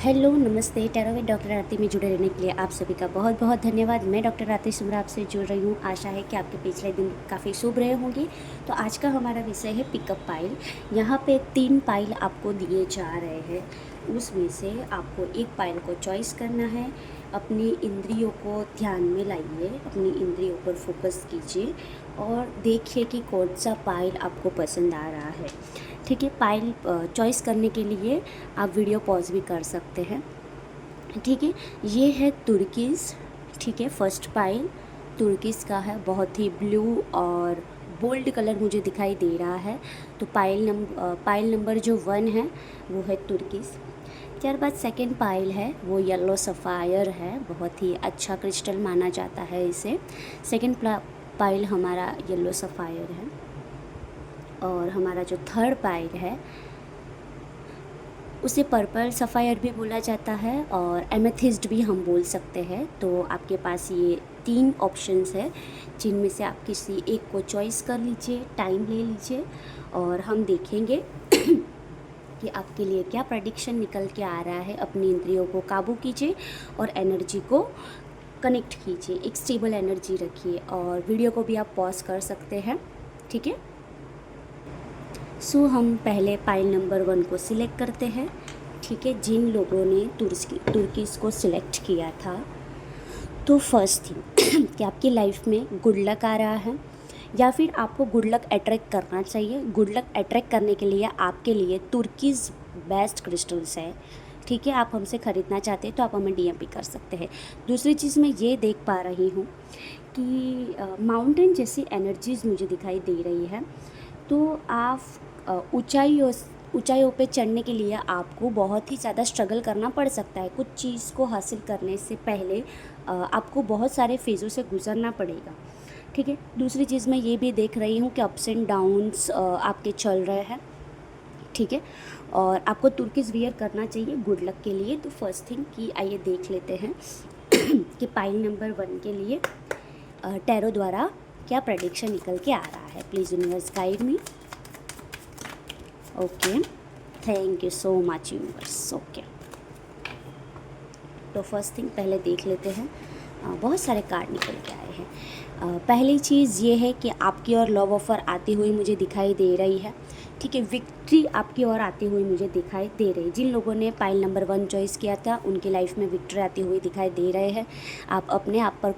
Hello नमस्ते, tarot with doctor आरती में जुड़े रहने के लिए आप सभी का बहुत बहुत धन्यवाद। मैं डॉक्टर आरती सुमरा आपसे जुड़ रही हूँ। आशा है कि आपके पिछले दिन काफ़ी शुभ रहे होंगे। तो आज का हमारा विषय है पिकअप पाइल। यहाँ पे 3 पाइल आपको दिए जा रहे हैं, उसमें से आपको एक पाइल को चॉइस करना है। अपनी इंद्रियों को ध्यान में लाइए, अपनी इंद्रियों पर फोकस कीजिए और देखिए कि कौन सा पाइल आपको पसंद आ रहा है। ठीक है, पाइल चॉइस करने के लिए आप वीडियो पॉज भी कर सकते हैं। ठीक है, ये है तुर्कीज़। ठीक है, फर्स्ट पाइल तुर्कीज़ का है, बहुत ही ब्लू और बोल्ड कलर मुझे दिखाई दे रहा है। तो पाइल नंबर जो 1 है वो है तुर्कीज़। त्यारबाद सेकेंड पाइल है वो येलो सफ़ायर है, बहुत ही अच्छा क्रिस्टल माना जाता है इसे। सेकेंड पाइल हमारा येलो सफ़ायर है। और हमारा जो थर्ड पाइल है उसे पर्पल सफ़ायर भी बोला जाता है और एमेथिस्ट भी हम बोल सकते हैं। तो आपके पास ये 3 ऑप्शंस है, जिनमें से आप किसी एक को चॉइस कर लीजिए, टाइम ले लीजिए और हम देखेंगे कि आपके लिए क्या प्रेडिक्शन निकल के आ रहा है। अपनी इंद्रियों को काबू कीजिए और एनर्जी को कनेक्ट कीजिए, एक स्टेबल एनर्जी रखिए और वीडियो को भी आप पॉज कर सकते हैं। ठीक है, हम पहले पाइल नंबर 1 को सिलेक्ट करते हैं। ठीक है, जिन लोगों ने तुर्कीज़ को सिलेक्ट किया था, तो फर्स्ट थिंग कि आपकी लाइफ में गुड लक आ रहा है या फिर आपको गुड लक अट्रैक्ट करना चाहिए। गुड लक अट्रैक्ट करने के लिए आपके लिए तुर्कीज़ बेस्ट क्रिस्टल्स है। ठीक है, आप हमसे ख़रीदना चाहते हैं तो आप हमें डीएम भी कर सकते हैं। दूसरी चीज़ मैं ये देख पा रही हूँ कि माउंटेन जैसी एनर्जीज़ मुझे दिखाई दे रही है। तो आप ऊंचाइयों पे चढ़ने के लिए आपको बहुत ही ज़्यादा स्ट्रगल करना पड़ सकता है। कुछ चीज़ को हासिल करने से पहले आपको बहुत सारे फेज़ों से गुजरना पड़ेगा। ठीक है, दूसरी चीज़ मैं ये भी देख रही हूँ कि अप्स एंड डाउन्स आपके चल रहे हैं। ठीक है, और आपको तुर्कीज़ वियर करना चाहिए गुड लक के लिए। तो फर्स्ट थिंग कि आइए देख लेते हैं कि पाइल नंबर 1 के लिए टैरो द्वारा क्या प्रेडिक्शन निकल के आ रहा है। Please universe guide me. Okay, thank you so much universe. Okay, तो फर्स्ट थिंग पहले देख लेते हैं। बहुत सारे कार्ड निकल के आए हैं। पहली चीज़ ये है कि आपकी ओर लव ऑफर आती हुई मुझे दिखाई दे रही है। ठीक है, विक्ट्री आपकी ओर आती हुई मुझे दिखाई दे रही है। जिन लोगों ने पाइल नंबर 1 चॉइस किया था उनकी लाइफ में विक्ट्री आती हुई दिखाई दे रहे हैं। आप अपने आप पर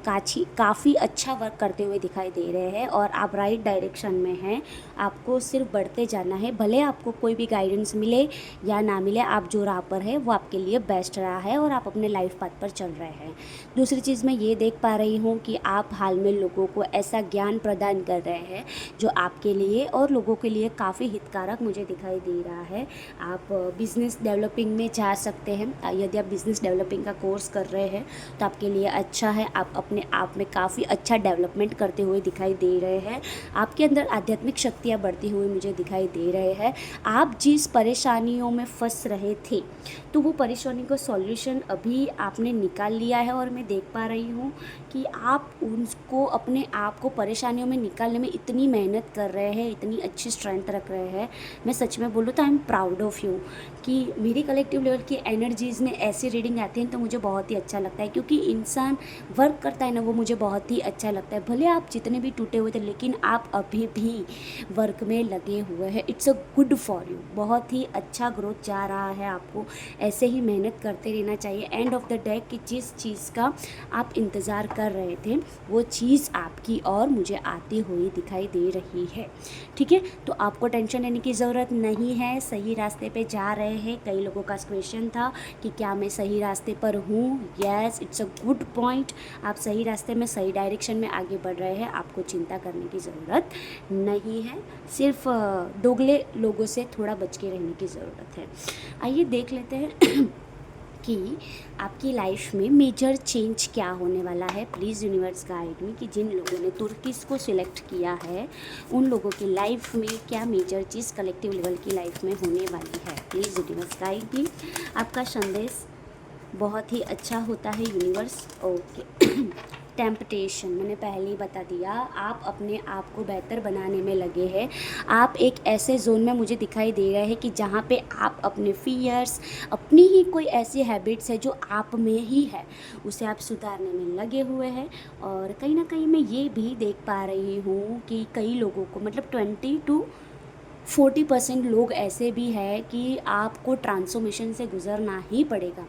काफ़ी अच्छा वर्क करते हुए दिखाई दे रहे हैं और आप राइट डायरेक्शन में हैं। आपको सिर्फ बढ़ते जाना है, भले आपको कोई भी गाइडेंस मिले या ना मिले, आप जो राह पर है वो आपके लिए बेस्ट रहा है और आप अपने लाइफ पाथ पर चल रहे हैं। दूसरी चीज़ मैं ये देख पा रही हूँ कि आप हाल में लोगों को ऐसा ज्ञान प्रदान कर रहे हैं जो आपके लिए और लोगों के लिए काफ़ी हितकारक मुझे दिखाई दे रहा है। आप बिज़नेस डेवलपिंग में जा सकते हैं। यदि आप बिज़नेस डेवलपिंग का कोर्स कर रहे हैं तो आपके लिए अच्छा है। आप अपने आप में काफ़ी अच्छा डेवलपमेंट करते हुए दिखाई दे रहे हैं। आपके अंदर आध्यात्मिक शक्तियाँ बढ़ती हुई मुझे दिखाई दे रहे हैं। आप जिस परेशानियों में फंस रहे थे तो वो परेशानी का सॉल्यूशन अभी आपने निकाल लिया है और मैं देख पा रही हूँ कि आप उनको अपने आप को परेशानियों में निकालने में इतनी मेहनत कर रहे हैं, इतनी अच्छी स्ट्रेंथ रख रहे हैं। मैं सच में बोलूँ तो I am proud of you कि मेरी कलेक्टिव लेवल की एनर्जीज़ में ऐसी रीडिंग आती है तो मुझे बहुत ही अच्छा लगता है, क्योंकि इंसान वर्क करता है ना, वो मुझे बहुत ही अच्छा लगता है। भले आप जितने भी टूटे हुए थे लेकिन आप अभी भी वर्क में लगे हुए हैं। It's a good for you, बहुत ही अच्छा ग्रोथ जा रहा है। आपको ऐसे ही मेहनत करते रहना चाहिए। एंड ऑफ द डे कि जिस चीज़ का आप इंतज़ार कर रहे थे वो चीज़ आपकी और मुझे आती हुई दिखाई दे रही है। ठीक है, तो आपको टेंशन लेने की ज़रूरत नहीं है, सही रास्ते पे जा रहे हैं। कई लोगों का क्वेश्चन था कि क्या मैं सही रास्ते पर हूँ। Yes, it's a good point. आप सही रास्ते में, सही डायरेक्शन में आगे बढ़ रहे हैं। आपको चिंता करने की ज़रूरत नहीं है, सिर्फ दोगले लोगों से थोड़ा बच के रहने की ज़रूरत है। आइए देख लेते हैं कि आपकी लाइफ में मेजर चेंज क्या होने वाला है। प्लीज़ यूनिवर्स गाइड में कि जिन लोगों ने तुर्कीज़ को सिलेक्ट किया है उन लोगों की लाइफ में क्या मेजर चीज़ कलेक्टिव लेवल की लाइफ में होने वाली है। प्लीज़ यूनिवर्स गाइड भी। आपका संदेश बहुत ही अच्छा होता है यूनिवर्स। ओके टेम्पटेशन, मैंने पहले ही बता दिया, आप अपने आप को बेहतर बनाने में लगे हैं। आप एक ऐसे जोन में मुझे दिखाई दे रहे हैं कि जहाँ पे आप अपने फियर्स, अपनी ही कोई ऐसी हैबिट्स है जो आप में ही है, उसे आप सुधारने में लगे हुए हैं। और कहीं ना कहीं मैं ये भी देख पा रही हूँ कि कई लोगों को, मतलब 20 to 40% लोग ऐसे भी हैं कि आपको ट्रांसफॉर्मेशन से गुजरना ही पड़ेगा।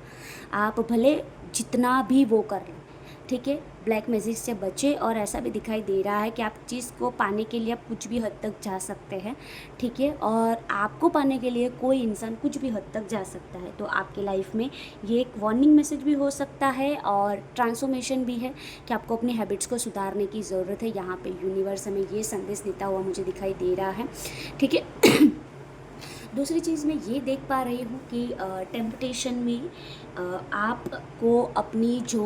आप भले जितना भी वो कर लें, ठीक है, ब्लैक मैजिक से बचे। और ऐसा भी दिखाई दे रहा है कि आप चीज़ को पाने के लिए आप कुछ भी हद तक जा सकते हैं, ठीक है, और आपको पाने के लिए कोई इंसान कुछ भी हद तक जा सकता है। तो आपके लाइफ में ये एक वार्निंग मैसेज भी हो सकता है और ट्रांसफॉर्मेशन भी है कि आपको अपनी हैबिट्स को सुधारने की ज़रूरत है। यहाँ पे यूनिवर्स हमें ये संदेश देता हुआ मुझे दिखाई दे रहा है, ठीक है। दूसरी चीज़ मैं ये देख पा रही हूँ कि टेम्पटेशन में आपको अपनी जो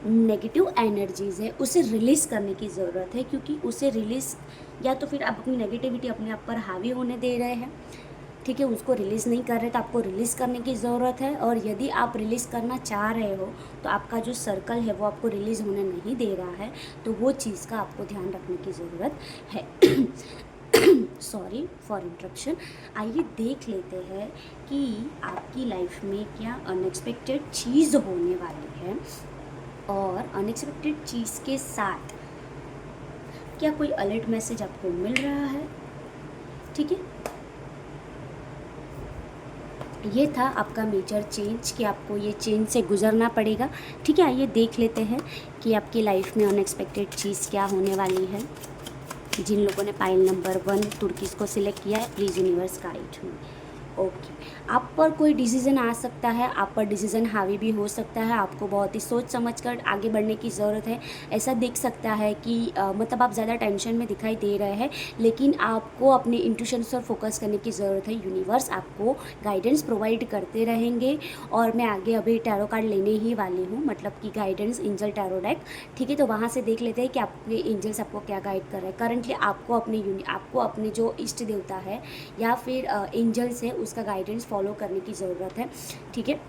नेगेटिव एनर्जीज़ है उसे रिलीज़ करने की ज़रूरत है, क्योंकि उसे रिलीज़, या तो फिर आप अपनी नेगेटिविटी अपने आप पर हावी होने दे रहे हैं, ठीक है, उसको रिलीज़ नहीं कर रहे, तो आपको रिलीज़ करने की ज़रूरत है। और यदि आप रिलीज़ करना चाह रहे हो तो आपका जो सर्कल है वो आपको रिलीज़ होने नहीं दे रहा है, तो वो चीज़ का आपको ध्यान रखने की ज़रूरत है। Sorry for interruption. आइए देख लेते हैं कि आपकी लाइफ में क्या अनएक्सपेक्टेड चीज़ होने वाली है, और अनएक्सपेक्टेड चीज़ के साथ क्या कोई अलर्ट मैसेज आपको मिल रहा है, ठीक है। ये था आपका मेजर चेंज कि आपको ये चेंज से गुजरना पड़ेगा, ठीक है। आइए देख लेते हैं कि आपकी लाइफ में अनएक्सपेक्टेड चीज़ क्या होने वाली है। जिन लोगों ने पाइल नंबर 1 तुर्कीज को सिलेक्ट किया है, please universe guide me. Okay, आप पर कोई डिसीज़न आ सकता है, आप पर डिसीज़न हावी भी हो सकता है। आपको बहुत ही सोच समझ कर आगे बढ़ने की ज़रूरत है। ऐसा दिख सकता है कि मतलब आप ज़्यादा टेंशन में दिखाई दे रहे हैं, लेकिन आपको अपने इंट्यूशंस पर फोकस करने की ज़रूरत है। यूनिवर्स आपको गाइडेंस प्रोवाइड करते रहेंगे। और मैं आगे अभी टैरो कार्ड लेने ही वाली हूँ, मतलब कि गाइडेंस एंजल टैरो डेक, ठीक है। तो वहाँ से देख लेते हैं कि आपके एंजल्स आपको क्या गाइड कर रहे हैं। करंटली आपको अपने जो इष्ट देवता है या फिर एंजल्स है उसका गाइडेंस फॉलो करने की ज़रूरत है, ठीक है।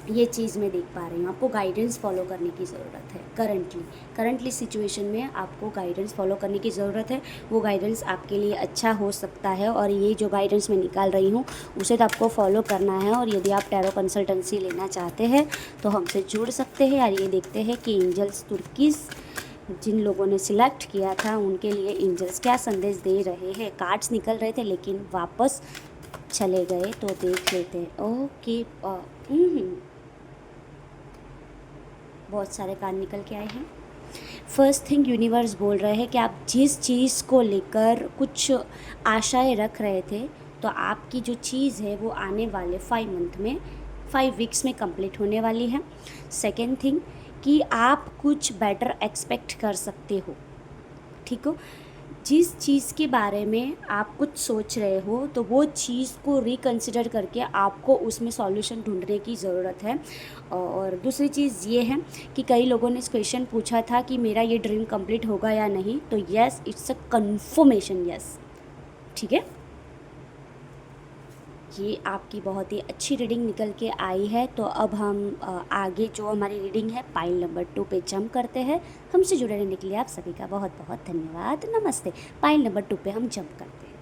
ये चीज़ मैं देख पा रही हूँ, आपको गाइडेंस फॉलो करने की ज़रूरत है। करंटली सिचुएशन में आपको गाइडेंस फॉलो करने की ज़रूरत है। वो गाइडेंस आपके लिए अच्छा हो सकता है, और ये जो गाइडेंस मैं निकाल रही हूँ उसे तो आपको फॉलो करना है। और यदि आप टैरो कंसल्टेंसी लेना चाहते हैं तो हमसे जुड़ सकते हैं। और ये देखते हैं कि एंजल्स तुर्कीज जिन लोगों ने सिलेक्ट किया था उनके लिए एंजल्स क्या संदेश दे रहे हैं। कार्ड्स निकल रहे थे लेकिन वापस चले गए, तो देख लेते हैं। ओके, बहुत सारे कार्ड निकल के आए हैं। फर्स्ट थिंग यूनिवर्स बोल रहे हैं कि आप जिस चीज़ को लेकर कुछ आशाएं रख रहे थे, तो आपकी जो चीज़ है वो आने वाले 5 वीक्स में कंप्लीट होने वाली है। सेकेंड थिंग कि आप कुछ बेटर एक्सपेक्ट कर सकते हो, ठीक हो। जिस चीज़ के बारे में आप कुछ सोच रहे हो तो वो चीज़ को रिकंसिडर करके आपको उसमें सॉल्यूशन ढूंढने की ज़रूरत है। और दूसरी चीज़ ये है कि कई लोगों ने इस क्वेश्चन पूछा था कि मेरा ये ड्रीम कंप्लीट होगा या नहीं, तो yes, it's a conformation, yes, ठीक है। ये आपकी बहुत ही अच्छी रीडिंग निकल के आई है। तो अब हम आगे जो हमारी रीडिंग है पाइल नंबर 2 पे जंप करते हैं। हमसे जुड़े रहने के लिए आप सभी का बहुत बहुत धन्यवाद। नमस्ते। पाइल नंबर 2 पे हम जंप करते हैं।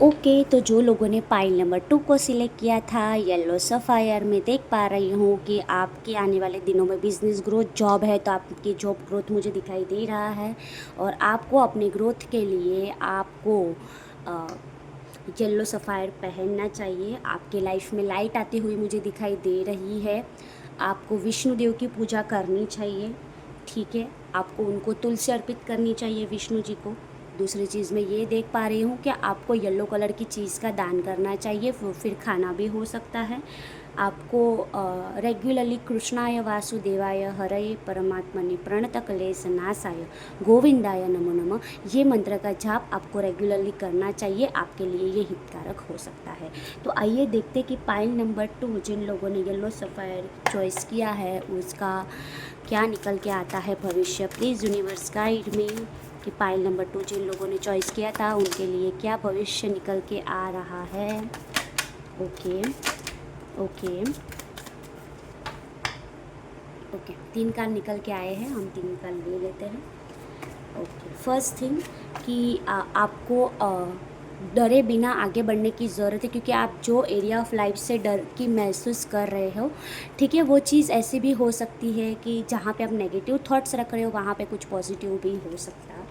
ओके, तो जो लोगों ने पाइल नंबर 2 को सिलेक्ट किया था, येलो सफ़ायर, में देख पा रही हूँ कि आपके आने वाले दिनों में बिजनेस ग्रोथ, जॉब है तो आपकी जॉब ग्रोथ मुझे दिखाई दे रहा है। और आपको अपने ग्रोथ के लिए आपको येलो सफ़ायर पहनना चाहिए। आपके लाइफ में लाइट आती हुई मुझे दिखाई दे रही है। आपको विष्णु देव की पूजा करनी चाहिए, ठीक है। आपको उनको तुलसी अर्पित करनी चाहिए, विष्णु जी को। दूसरी चीज़ मैं ये देख पा रही हूँ कि आपको येलो कलर की चीज़ का दान करना चाहिए, फिर खाना भी हो सकता है। आपको रेगुलरली कृष्णाय वासुदेवाय हरये परमात्मने प्रणतक्लेशनाशाय गोविंदाय नमो नमः, ये मंत्र का जाप आपको रेगुलरली करना चाहिए। आपके लिए ये हितकारक हो सकता है। तो आइए देखते कि पाइल नंबर 2 जिन लोगों ने येलो सफ़ायर चॉइस किया है उसका क्या निकल के आता है भविष्य। प्लीज़ यूनिवर्स गाइड में कि पाइल नंबर 2 जिन लोगों ने चॉइस किया था उनके लिए क्या भविष्य निकल के आ रहा है। ओके, ओके, 3 कार्ड निकल के आए हैं, हम 3 कार्ड ले लेते हैं। ओके, फर्स्ट थिंग कि आपको डरे बिना आगे बढ़ने की ज़रूरत है, क्योंकि आप जो एरिया ऑफ लाइफ से डर की महसूस कर रहे हो, ठीक है, वो चीज़ ऐसी भी हो सकती है कि जहाँ पे आप नेगेटिव थॉट्स रख रहे हो वहाँ पे कुछ पॉजिटिव भी हो सकता है।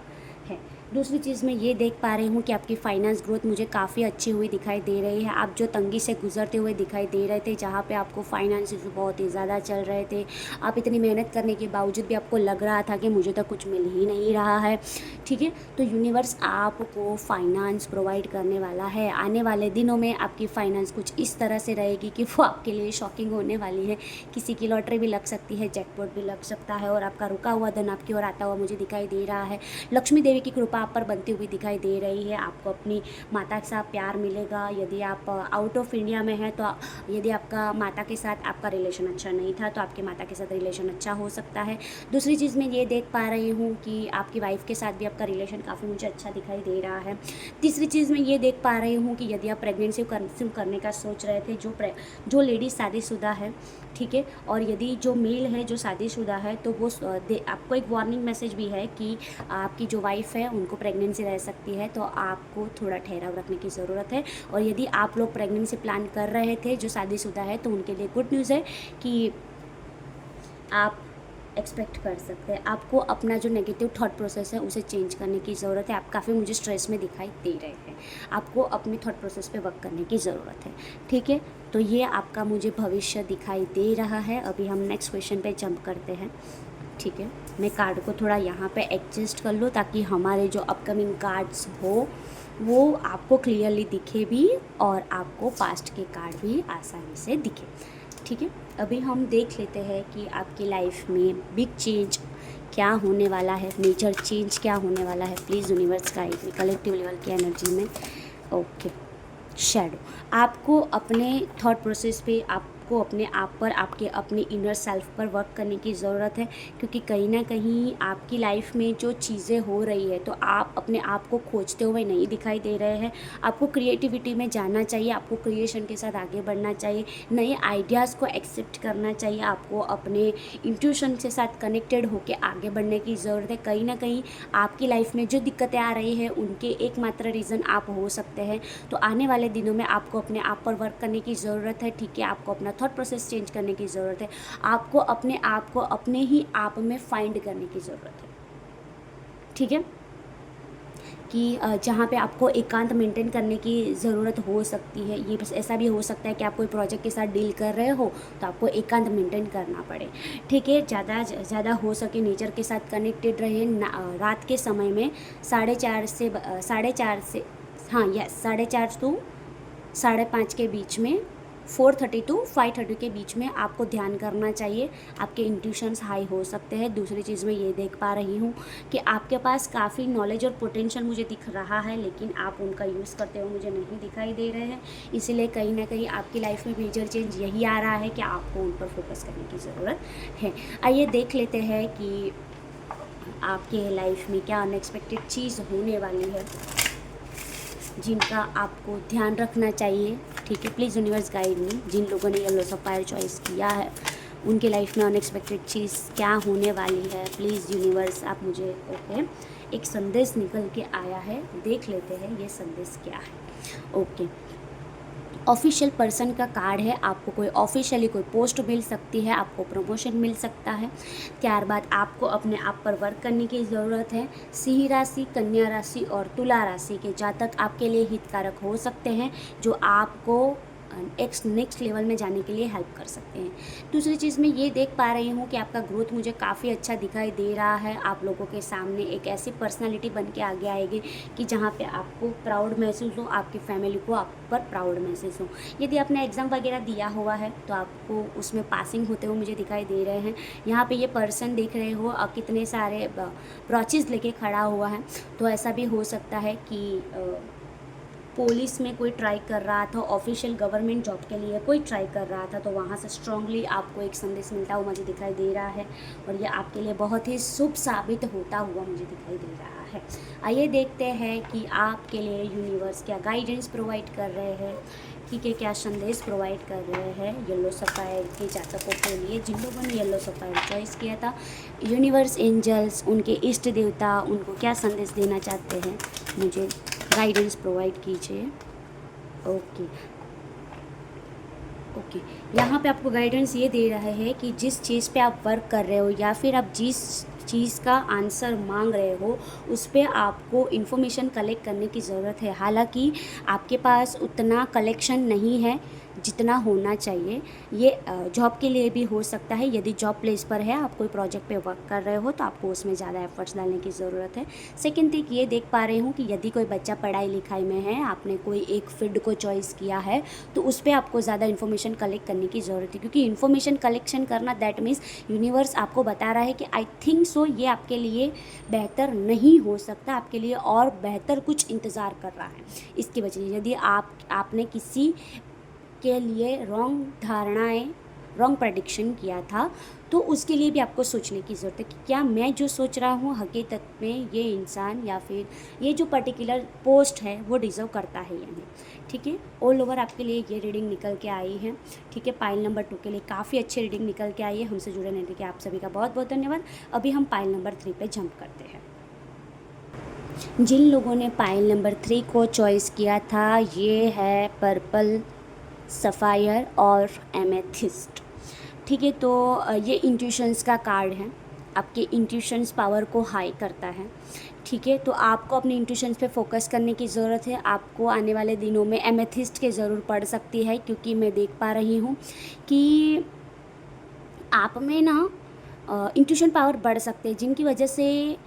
दूसरी चीज़ मैं ये देख पा रही हूँ कि आपकी फाइनेंस ग्रोथ मुझे काफ़ी अच्छी हुई दिखाई दे रही है। आप जो तंगी से गुजरते हुए दिखाई दे रहे थे, जहाँ पे आपको फाइनेंस इशू बहुत ही ज़्यादा चल रहे थे, आप इतनी मेहनत करने के बावजूद भी आपको लग रहा था कि मुझे तो कुछ मिल ही नहीं रहा है, ठीक है, तो यूनिवर्स आपको फाइनेंस प्रोवाइड करने वाला है। आने वाले दिनों में आपकी फाइनेंस कुछ इस तरह से रहेगी कि वो आपके लिए शॉकिंग होने वाली है। किसी की लॉटरी भी लग सकती है, जैकपॉट भी लग सकता है, और आपका रुका हुआ धन आपकी ओर आता हुआ मुझे दिखाई दे रहा है। लक्ष्मी देवी की कृपा आप पर बनती हुई दिखाई दे रही है। आपको अपनी माता के साथ प्यार मिलेगा। यदि आप आउट ऑफ इंडिया में हैं, तो यदि आपका माता के साथ आपका रिलेशन अच्छा नहीं था, तो आपके माता के साथ रिलेशन अच्छा हो सकता है। दूसरी चीज़ मैं ये देख पा रही हूँ कि आपकी वाइफ के साथ भी आपका रिलेशन काफ़ी मुझे अच्छा दिखाई दे रहा है। तीसरी चीज़ मैं ये देख पा रही हूँ कि यदि आप प्रेगनेंसी कंज्यूम करने का सोच रहे थे, जो लेडी शादीशुदा है, ठीक है, और यदि जो मेल है जो शादीशुदा है, तो वो आपको एक वार्निंग मैसेज भी है कि आपकी जो वाइफ है उनको प्रेगनेंसी रह सकती है, तो आपको थोड़ा ठहराव रखने की ज़रूरत है। और यदि आप लोग प्रेगनेंसी प्लान कर रहे थे जो शादीशुदा है, तो उनके लिए गुड न्यूज़ है कि आप एक्सपेक्ट कर सकते हैं। आपको अपना जो नेगेटिव थॉट प्रोसेस है उसे चेंज करने की ज़रूरत है। आप काफ़ी मुझे स्ट्रेस में दिखाई दे रहे हैं। आपको अपने थॉट प्रोसेस पे वर्क करने की ज़रूरत है, ठीक है। तो ये आपका मुझे भविष्य दिखाई दे रहा है। अभी हम नेक्स्ट क्वेश्चन पे जंप करते हैं, ठीक है। मैं कार्ड को थोड़ा यहाँ पे एडजस्ट कर लूँ ताकि हमारे जो अपकमिंग कार्ड्स हो वो आपको क्लियरली दिखे भी और आपको पास्ट के कार्ड भी आसानी से दिखे, ठीक है। अभी हम देख लेते हैं कि आपकी लाइफ में बिग चेंज क्या होने वाला है, मेजर चेंज क्या होने वाला है। Please universe guide me collective level की एनर्जी में। ओके, शैडो, आपको अपने थॉट प्रोसेस पे, आपको अपने आप पर, आपके अपने इनर सेल्फ पर वर्क करने की ज़रूरत है, क्योंकि कहीं ना कहीं आपकी लाइफ में जो चीज़ें हो रही है, तो आप अपने आप को खोजते हुए नहीं दिखाई दे रहे हैं। आपको क्रिएटिविटी में जाना चाहिए, आपको क्रिएशन के साथ आगे बढ़ना चाहिए, नए आइडियाज़ को एक्सेप्ट करना चाहिए, आपको अपने इंट्यूशन के साथ कनेक्टेड होकर आगे बढ़ने की ज़रूरत है। कहीं ना कहीं आपकी लाइफ में जो दिक्कतें आ रही है उनके एकमात्र रीज़न आप हो सकते हैं। तो आने वाले दिनों में आपको अपने आप पर वर्क करने की ज़रूरत है, ठीक है। आपको अपना थॉट प्रोसेस चेंज करने की ज़रूरत है। आपको अपने आप को अपने ही आप में फाइंड करने की ज़रूरत है, ठीक है, कि जहाँ पे आपको एकांत मेंटेन करने की ज़रूरत हो सकती है। ये बस ऐसा भी हो सकता है कि आप कोई प्रोजेक्ट के साथ डील कर रहे हो तो आपको एकांत मेंटेन करना पड़े, ठीक है। ज़्यादा हो सके नेचर के साथ कनेक्टेड रहे। रात के समय में 4:30 से हाँ, यस, 4:30 to 5:30 के बीच में, 4:30 to 5:30 के बीच में आपको ध्यान करना चाहिए। आपके इंट्यूशंस हाई हो सकते हैं। दूसरी चीज़ मैं ये देख पा रही हूँ कि आपके पास काफ़ी नॉलेज और पोटेंशियल मुझे दिख रहा है, लेकिन आप उनका यूज़ करते हुए मुझे नहीं दिखाई दे रहे हैं। इसीलिए कहीं ना कहीं आपकी लाइफ में मेजर चेंज यही आ रहा है कि आपको उन पर फोकस करने की ज़रूरत है। आइए देख लेते हैं कि आपके लाइफ में क्या अनएक्सपेक्टेड चीज़ होने वाली है जिनका आपको ध्यान रखना चाहिए, ठीक है। Please universe guide me. जिन लोगों ने येलो सफायर चॉइस किया है उनके लाइफ में अनएक्सपेक्टेड चीज़ क्या होने वाली है, प्लीज़ यूनिवर्स आप मुझे, ओके, एक संदेश निकल के आया है, देख लेते हैं ये संदेश क्या है। ओके, ऑफिशियल पर्सन का कार्ड है। आपको कोई ऑफिशियली कोई पोस्ट मिल सकती है, आपको प्रमोशन मिल सकता है। त्यारबाद आपको अपने आप पर वर्क करने की ज़रूरत है। सिंह राशि, कन्या राशि और तुला राशि के जातक आपके लिए हितकारक हो सकते हैं, जो आपको नेक्स्ट लेवल में जाने के लिए हेल्प कर सकते हैं। दूसरी चीज़ मैं ये देख पा रही हूँ कि आपका ग्रोथ मुझे काफ़ी अच्छा दिखाई दे रहा है। आप लोगों के सामने एक ऐसी पर्सनालिटी बन के आगे आएगी कि जहाँ पे आपको प्राउड महसूस हो, आपकी फैमिली को आप पर प्राउड महसूस हो। यदि आपने एग्ज़ाम वगैरह दिया हुआ है तो आपको उसमें पासिंग होते हुए मुझे दिखाई दे रहे हैं। यहाँ पे ये पर्सन देख रहे हो कितने सारे ब्रॉचेज़ लेके खड़ा हुआ है, तो ऐसा भी हो सकता है कि पुलिस में कोई ट्राई कर रहा था, ऑफिशियल गवर्नमेंट जॉब के लिए कोई ट्राई कर रहा था, तो वहाँ से स्ट्रांगली आपको एक संदेश मिलता हुआ मुझे दिखाई दे रहा है, और ये आपके लिए बहुत ही शुभ साबित होता हुआ मुझे दिखाई दे रहा है। आइए देखते हैं कि आपके लिए यूनिवर्स क्या गाइडेंस प्रोवाइड कर रहे हैं, ठीक है, क्या संदेश प्रोवाइड कर रहे हैं येलो सफ़ायर के जातकों के लिए, जिन लोगों ने येलो सफ़ायर चॉइस किया था। यूनिवर्स, एंजल्स, उनके इष्ट देवता उनको क्या संदेश देना चाहते हैं, मुझे गाइडेंस प्रोवाइड कीजिए। ओके ओके, यहाँ पे आपको गाइडेंस ये दे रहा है कि जिस चीज़ पे आप वर्क कर रहे हो या फिर आप जिस चीज़ का आंसर मांग रहे हो उस पे आपको इन्फॉर्मेशन कलेक्ट करने की ज़रूरत है। हालांकि आपके पास उतना कलेक्शन नहीं है जितना होना चाहिए। ये जॉब के लिए भी हो सकता है। यदि जॉब प्लेस पर है, आप कोई प्रोजेक्ट पे वर्क कर रहे हो तो आपको उसमें ज़्यादा एफर्ट्स डालने की ज़रूरत है। सेकेंड थिंग ये देख पा रही हूँ कि यदि कोई बच्चा पढ़ाई लिखाई में है, आपने कोई एक फील्ड को चॉइस किया है तो उस पर आपको ज़्यादा इन्फॉर्मेशन कलेक्ट करने की ज़रूरत है, क्योंकि इन्फॉर्मेशन कलेक्शन करना दैट मीन्स यूनिवर्स आपको बता रहा है कि आई थिंक सो ये आपके लिए बेहतर नहीं हो सकता, आपके लिए और बेहतर कुछ इंतज़ार कर रहा है। इसकी वजह से यदि आपने किसी के लिए रॉन्ग धारणाएं, रॉन्ग प्रेडिक्शन किया था तो उसके लिए भी आपको सोचने की ज़रूरत है कि क्या मैं जो सोच रहा हूँ हकीकत में ये इंसान या फिर ये जो पर्टिकुलर पोस्ट है वो डिज़र्व करता है या नहीं। ठीक है, ऑल ओवर आपके लिए ये रीडिंग निकल के आई है। ठीक है, पाइल नंबर 2 के लिए काफ़ी अच्छी रीडिंग निकल के आई है। हमसे जुड़े रहने के लिए आप सभी का बहुत बहुत धन्यवाद। अभी हम पाइल नंबर 3 पे जंप करते हैं। जिन लोगों ने पाइल नंबर 3 को चॉइस किया था, ये है पर्पल सफ़ायर और एमेथिस्ट। ठीक है, तो ये इंट्यूशंस का कार्ड है, आपके इंट्यूशंस पावर को हाई करता है। ठीक है, तो आपको अपने इंट्यूशंस पे फोकस करने की ज़रूरत है। आपको आने वाले दिनों में एमेथिस्ट की ज़रूर पड़ सकती है, क्योंकि मैं देख पा रही हूँ कि आप में ना इंट्यूशन पावर बढ़ सकते हैं, जिनकी वजह से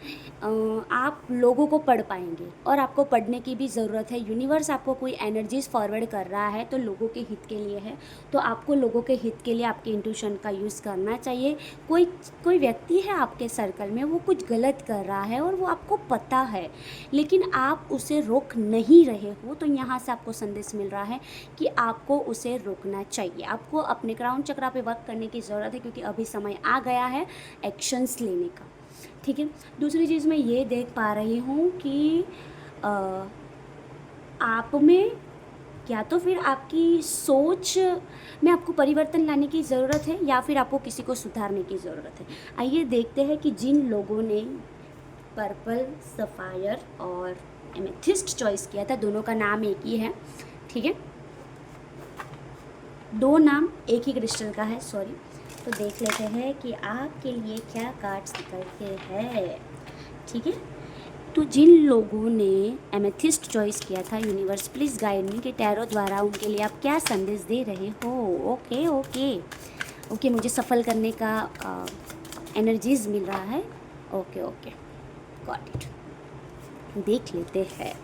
आप लोगों को पढ़ पाएंगे और आपको पढ़ने की भी ज़रूरत है। यूनिवर्स आपको कोई एनर्जीज फॉरवर्ड कर रहा है तो लोगों के हित के लिए है, तो आपको लोगों के हित के लिए आपके इंट्यूशन का यूज़ करना चाहिए। कोई व्यक्ति है आपके सर्कल में, वो कुछ गलत कर रहा है और वो आपको पता है, लेकिन आप उसे रोक नहीं रहे हो, तो यहाँ से आपको संदेश मिल रहा है कि आपको उसे रोकना चाहिए। आपको अपने क्राउन चक्रा पे वर्क करने की ज़रूरत है, क्योंकि अभी समय आ गया है एक्शंस लेने का। ठीक है, दूसरी चीज़ मैं ये देख पा रही हूँ कि आप में या तो फिर आपकी सोच में आपको परिवर्तन लाने की ज़रूरत है या फिर आपको किसी को सुधारने की ज़रूरत है। आइए देखते हैं कि जिन लोगों ने पर्पल सफ़ायर और एमेथिस्ट चॉइस किया था, दोनों का नाम एक ही है। ठीक है, दो नाम एक ही क्रिस्टल का है, सॉरी। तो देख लेते हैं कि आपके लिए क्या कार्ड्स निकलते हैं। ठीक है, तो जिन लोगों ने एमेथिस्ट चॉइस किया था, यूनिवर्स प्लीज़ गाइड मी कि टैरो द्वारा उनके लिए आप क्या संदेश दे रहे हो। ओके ओके ओके, मुझे सफल करने का एनर्जीज मिल रहा है। Okay okay, got it. देख लेते हैं।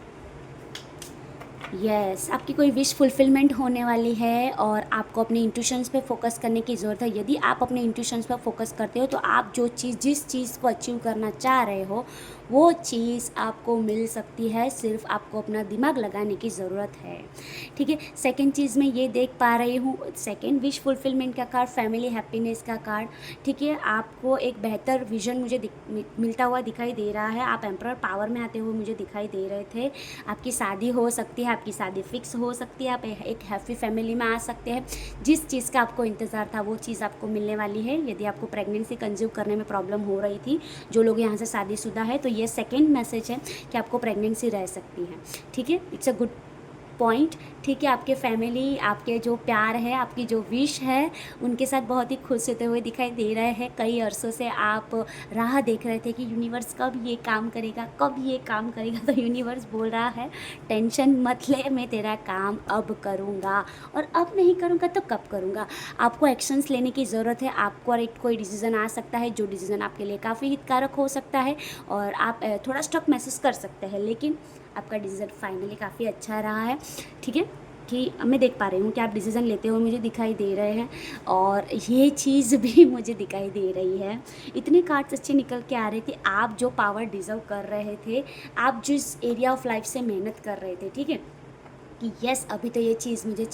यस, आपकी कोई विश फुलफिलमेंट होने वाली है और आपको अपने इंट्यूशंस पे फोकस करने की ज़रूरत है। यदि आप अपने इंट्यूशंस पर फोकस करते हो तो आप जिस चीज़ को अचीव करना चाह रहे हो वो चीज़ आपको मिल सकती है, सिर्फ आपको अपना दिमाग लगाने की ज़रूरत है। ठीक है, सेकंड चीज़ मैं ये देख पा रही हूँ, सेकंड विश फुलफिलमेंट का कार्ड, फैमिली हैप्पीनेस का कार्ड। ठीक है, आपको एक बेहतर विजन मुझे मिलता हुआ दिखाई दे रहा है। आप एम्परर पावर में आते हुए मुझे दिखाई दे रहे थे। आपकी शादी हो सकती है, आपकी शादी फिक्स हो सकती है, आप एक हैप्पी फैमिली में आ सकते हैं। जिस चीज़ का आपको इंतज़ार था वो चीज़ आपको मिलने वाली है। यदि आपको प्रेगनेंसी कंज्यूम करने में प्रॉब्लम हो रही थी, जो लोग यहाँ से शादीशुदा है, तो ये सेकेंड मैसेज है कि आपको प्रेगनेंसी रह सकती है। ठीक है, इट्स अ गुड पॉइंट। ठीक है, आपके फैमिली, आपके जो प्यार है, आपकी जो विश है, उनके साथ बहुत ही खुश होते हुए दिखाई दे रहे हैं। कई अरसों से आप राह देख रहे थे कि यूनिवर्स कब ये काम करेगा, कब ये काम करेगा। तो यूनिवर्स बोल रहा है टेंशन मत ले, मैं तेरा काम अब करूँगा, और अब नहीं करूँगा तो कब करूँगा। आपको एक्शंस लेने की ज़रूरत है। आपको एक कोई डिसीज़न आ सकता है जो डिसीज़न आपके लिए काफ़ी हितकारक हो सकता है और आप थोड़ा स्टक महसूस कर सकते हैं, लेकिन आपका डिसीज़न फाइनली काफ़ी अच्छा रहा है। ठीक है, कि मैं देख पा रही हूँ कि आप डिसीज़न लेते हुए मुझे दिखाई दे रहे हैं और ये चीज़ भी मुझे दिखाई दे रही है। इतने कार्ड्स अच्छे निकल के आ रहे थे। आप जो पावर डिज़र्व कर रहे थे, आप जिस एरिया ऑफ लाइफ से मेहनत कर रहे थे, ठीक है, कि यस अभी तो ये चीज़ मुझे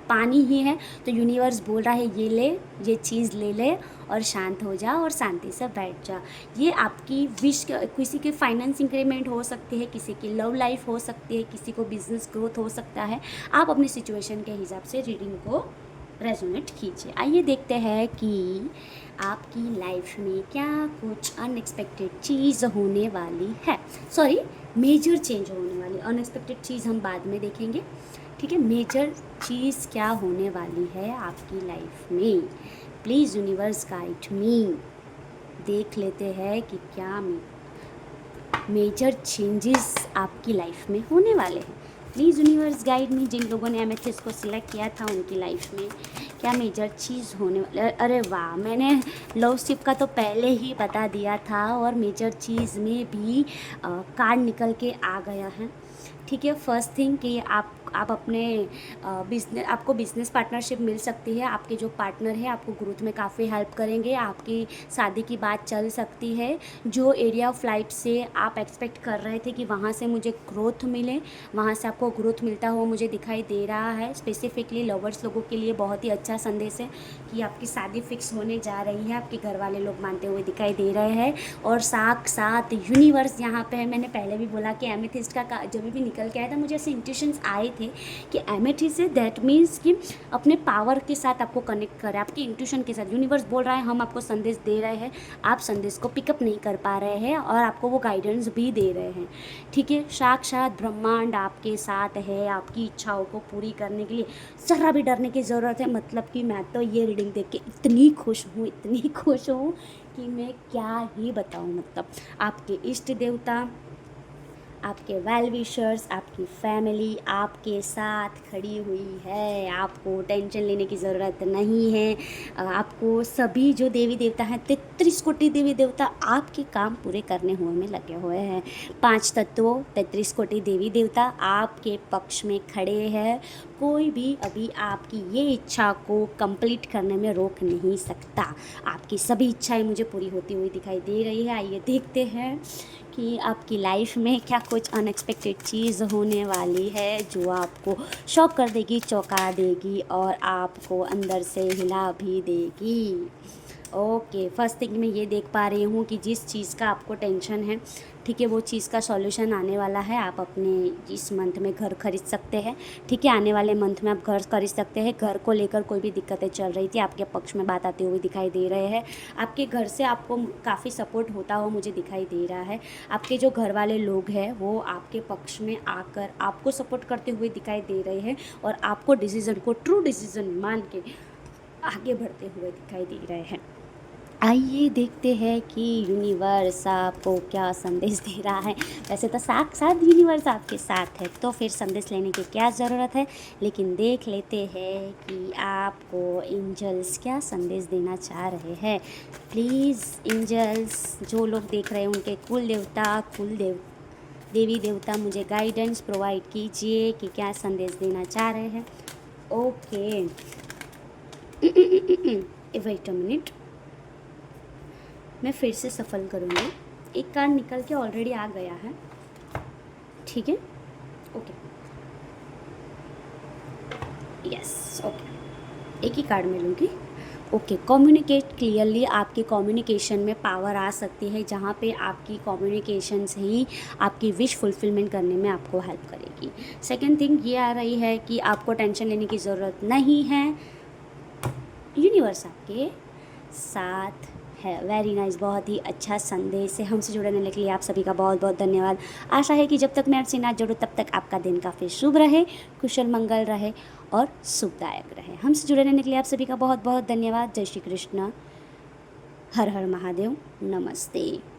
पानी ही है, तो यूनिवर्स बोल रहा है ये ले, ये चीज़ ले ले और शांत हो जा और शांति से बैठ जा। ये आपकी विश, किसी के फाइनेंस इंक्रीमेंट हो सकती है, किसी की लव लाइफ हो सकती है, किसी को बिजनेस ग्रोथ हो सकता है। आप अपनी सिचुएशन के हिसाब से रीडिंग को रेजोनेट कीजिए। आइए देखते हैं कि आपकी लाइफ में क्या कुछ अनएक्सपेक्टेड चीज़ होने वाली है। सॉरी, मेजर चेंज होने वाली, अनएक्सपेक्टेड चीज़ हम बाद में देखेंगे। ठीक है, मेजर चीज़ क्या होने वाली है आपकी लाइफ में। प्लीज़ यूनिवर्स गाइड मी। देख लेते हैं कि क्या मेजर चेंजेस आपकी लाइफ में होने वाले हैं। Please universe guide me. जिन लोगों ने एमेथिस्ट को सिलेक्ट किया था उनकी लाइफ में क्या मेजर चीज़ होने वाली। अरे वाह, मैंने लव शिप का तो पहले ही बता दिया था और मेजर चीज़ में भी कार्ड निकल के आ गया है। ठीक है, फर्स्ट थिंग कि आप अपने आपको बिज़नेस पार्टनरशिप मिल सकती है। आपके जो पार्टनर है आपको ग्रोथ में काफ़ी हेल्प करेंगे। आपकी शादी की बात चल सकती है। जो एरिया ऑफ लाइफ से आप एक्सपेक्ट कर रहे थे कि वहाँ से मुझे ग्रोथ मिले, वहाँ से आपको ग्रोथ मिलता हुआ मुझे दिखाई दे रहा है। स्पेसिफिकली लवर्स लोगों के लिए बहुत ही अच्छा संदेश है कि आपकी शादी फिक्स होने जा रही है। आपके घर वाले लोग मानते हुए दिखाई दे रहे हैं और साथ यूनिवर्स यहाँ पे है। मैंने पहले भी बोला कि एमेथिस्ट का जब भी निकल के आया था मुझे ऐसे इंट्यूशंस आए थे कि एमेथिस्ट है, दैट मीन्स कि अपने पावर के साथ आपको कनेक्ट करें, आपके इंट्यूशन के साथ। यूनिवर्स बोल रहा है हम आपको संदेश दे रहे हैं, आप संदेश को पिकअप नहीं कर पा रहे हैं और आपको वो गाइडेंस भी दे रहे हैं। ठीक है, साक्षात ब्रह्मांड आपके साथ है आपकी इच्छाओं को पूरी करने के लिए। ज़रा भी डरने की ज़रूरत है, मतलब कि मैं तो ये रीडिंग देख के इतनी खुश हूँ कि मैं क्या ही बताऊँ। मतलब आपके इष्ट देवता, आपके वेल विशर्स, आपकी फैमिली आपके साथ खड़ी हुई है। आपको टेंशन लेने की ज़रूरत नहीं है। आपको सभी जो देवी देवता हैं, 33 कोटि देवी देवता आपके काम पूरे करने हुए में लगे हुए हैं। 5 तत्वों 33 कोटि देवी देवता आपके पक्ष में खड़े हैं। कोई भी अभी आपकी ये इच्छा को कंप्लीट करने में रोक नहीं सकता। आपकी सभी इच्छाएं मुझे पूरी होती हुई दिखाई दे रही है। आइए देखते हैं कि आपकी लाइफ में क्या कुछ अनएक्सपेक्टेड चीज़ होने वाली है जो आपको शॉक कर देगी, चौंका देगी और आपको अंदर से हिला भी देगी। ओके, फर्स्ट थिंग मैं ये देख पा रही हूँ कि जिस चीज़ का आपको टेंशन है, ठीक है, वो चीज़ का सॉल्यूशन आने वाला है। आप अपने इस मंथ में घर खरीद सकते हैं। ठीक है, आने वाले मंथ में आप घर खरीद सकते हैं। घर को लेकर कोई भी दिक्कतें चल रही थी, आपके पक्ष में बात आते हुए दिखाई दे रहे हैं। आपके घर से आपको काफ़ी सपोर्ट होता हुआ मुझे दिखाई दे रहा है। आपके जो घर वाले लोग हैं वो आपके पक्ष में आकर आपको सपोर्ट करते हुए दिखाई दे रहे हैं और आपको डिसीज़न को ट्रू डिसीज़न मान के आगे बढ़ते हुए दिखाई दे रहे हैं। आइए देखते हैं कि यूनिवर्स आपको क्या संदेश दे रहा है। वैसे तो साक्षात यूनिवर्स आपके साथ है, तो फिर संदेश लेने की क्या ज़रूरत है। लेकिन देख लेते हैं कि आपको एंजल्स क्या संदेश देना चाह रहे हैं। प्लीज़ एंजल्स, जो लोग देख रहे हैं उनके कुल देवी देवता मुझे गाइडेंस प्रोवाइड कीजिए कि क्या संदेश देना चाह रहे हैं। ओके, वेट अ मिनट, मैं फिर से सफल करूँगी। एक कार्ड निकल के ऑलरेडी आ गया है। ठीक है, ओके, यस, ओके, एक ही कार्ड में लूँगी। Okay, communicate clearly. आपके कम्युनिकेशन में पावर आ सकती है जहाँ पे आपकी कम्युनिकेशन से ही आपकी विश फुलफिलमेंट करने में आपको हेल्प करेगी। सेकंड थिंग ये आ रही है कि आपको टेंशन लेने की ज़रूरत नहीं है, यूनिवर्स आपके साथ है। वेरी नाइस, बहुत ही अच्छा संदेश है। हमसे जुड़ने के लिए आप सभी का बहुत बहुत धन्यवाद। आशा है कि जब तक मैं आपसे ना जुड़ूँ तब तक आपका दिन काफ़ी शुभ रहे, कुशल मंगल रहे और शुभदायक रहे। हमसे जुड़ने के लिए आप सभी का बहुत बहुत धन्यवाद। जय श्री कृष्ण, हर हर महादेव, नमस्ते।